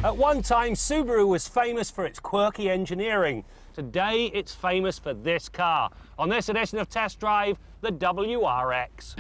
At one time, Subaru was famous for its quirky engineering. Today, it's famous for this car. On this edition of Test Drive, the WRX.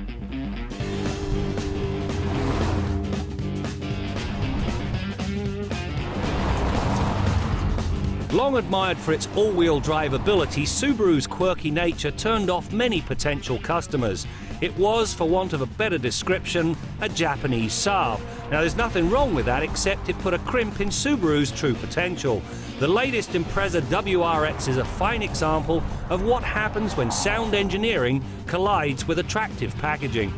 Long admired for its all-wheel drive ability, Subaru's quirky nature turned off many potential customers. It was, for want of a better description, a Japanese Saab. Now, there's nothing wrong with that, except it put a crimp in Subaru's true potential. The latest Impreza WRX is a fine example of what happens when sound engineering collides with attractive packaging.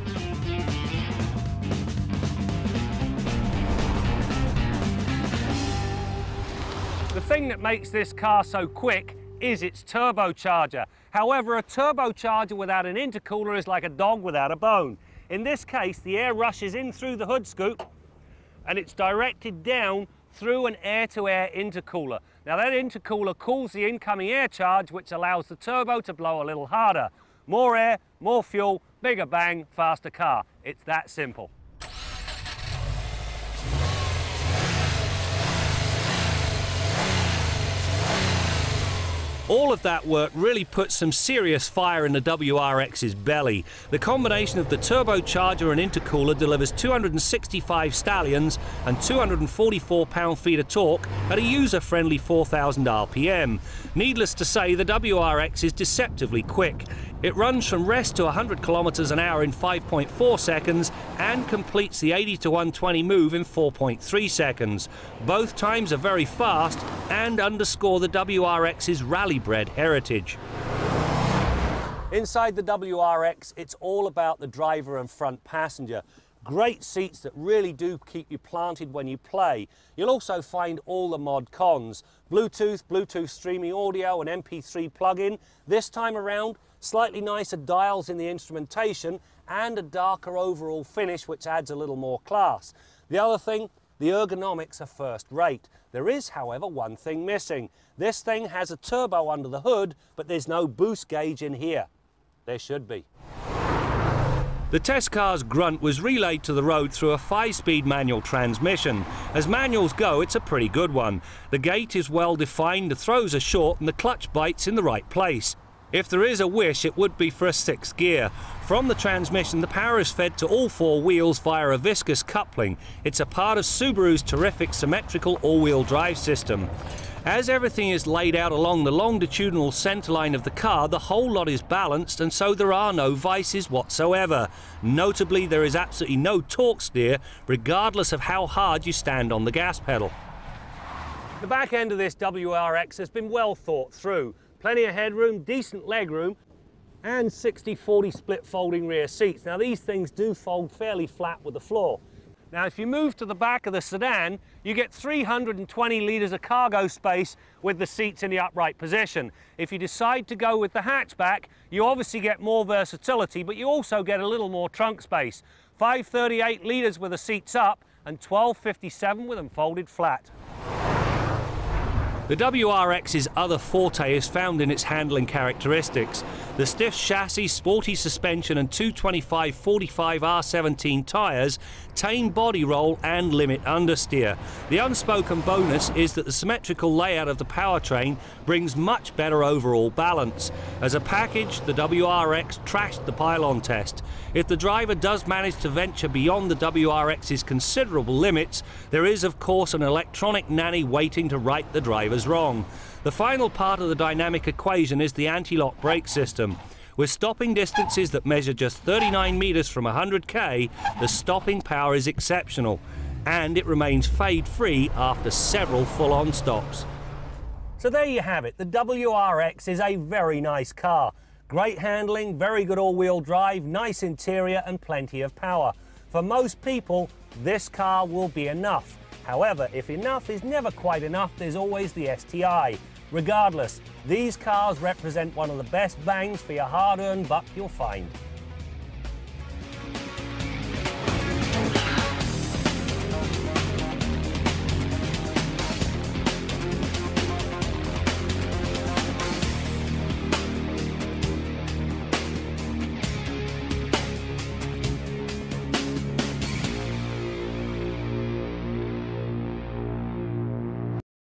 The thing that makes this car so quick is its turbocharger. However, a turbocharger without an intercooler is like a dog without a bone. In this case, the air rushes in through the hood scoop and it's directed down through an air-to-air intercooler. Now, that intercooler cools the incoming air charge, which allows the turbo to blow a little harder. More air, more fuel, bigger bang, faster car. It's that simple. All of that work really put some serious fire in the WRX's belly. The combination of the turbocharger and intercooler delivers 265 stallions and 244 pound-feet of torque at a user-friendly 4,000 RPM. Needless to say, the WRX is deceptively quick. It runs from rest to 100 kilometers an hour in 5.4 seconds and completes the 80 to 120 move in 4.3 seconds. Both times are very fast and underscore the WRX's rally-bred heritage. Inside the WRX, it's all about the driver and front passenger. Great seats that really do keep you planted when you play. You'll also find all the mod cons. Bluetooth streaming audio, and MP3 plug-in. This time around, slightly nicer dials in the instrumentation and a darker overall finish, which adds a little more class. The other thing, the ergonomics are first rate. There is, however, one thing missing. This thing has a turbo under the hood, but there's no boost gauge in here. There should be. The test car's grunt was relayed to the road through a 5-speed manual transmission. As manuals go, it's a pretty good one. The gate is well defined, the throws are short, and the clutch bite's in the right place. If there is a wish, it would be for a 6th gear. From the transmission, the power is fed to all 4 wheels via a viscous coupling. It's a part of Subaru's terrific symmetrical all-wheel drive system. As everything is laid out along the longitudinal centerline of the car, the whole lot is balanced, and so there are no vices whatsoever. Notably, there is absolutely no torque steer, regardless of how hard you stand on the gas pedal. The back end of this WRX has been well thought through. Plenty of headroom, decent legroom, and 60-40 split folding rear seats. Now, these things do fold fairly flat with the floor. Now, if you move to the back of the sedan, you get 320 litres of cargo space with the seats in the upright position. If you decide to go with the hatchback, you obviously get more versatility, but you also get a little more trunk space. 538 litres with the seats up and 1257 with them folded flat. The WRX's other forte is found in its handling characteristics. The stiff chassis, sporty suspension and 225/45 R17 tyres tame body roll and limit understeer. The unspoken bonus is that the symmetrical layout of the powertrain brings much better overall balance. As a package, the WRX trashed the pylon test. If the driver does manage to venture beyond the WRX's considerable limits, there is of course an electronic nanny waiting to right the driver's wrong. The final part of the dynamic equation is the anti-lock brake system. With stopping distances that measure just 39 meters from 100k, the stopping power is exceptional, and it remains fade-free after several full-on stops. So there you have it. The WRX is a very nice car. Great handling, very good all-wheel drive, nice interior and plenty of power. For most people, this car will be enough. However, if enough is never quite enough, there's always the STI. Regardless, these cars represent one of the best bangs for your hard-earned buck you'll find.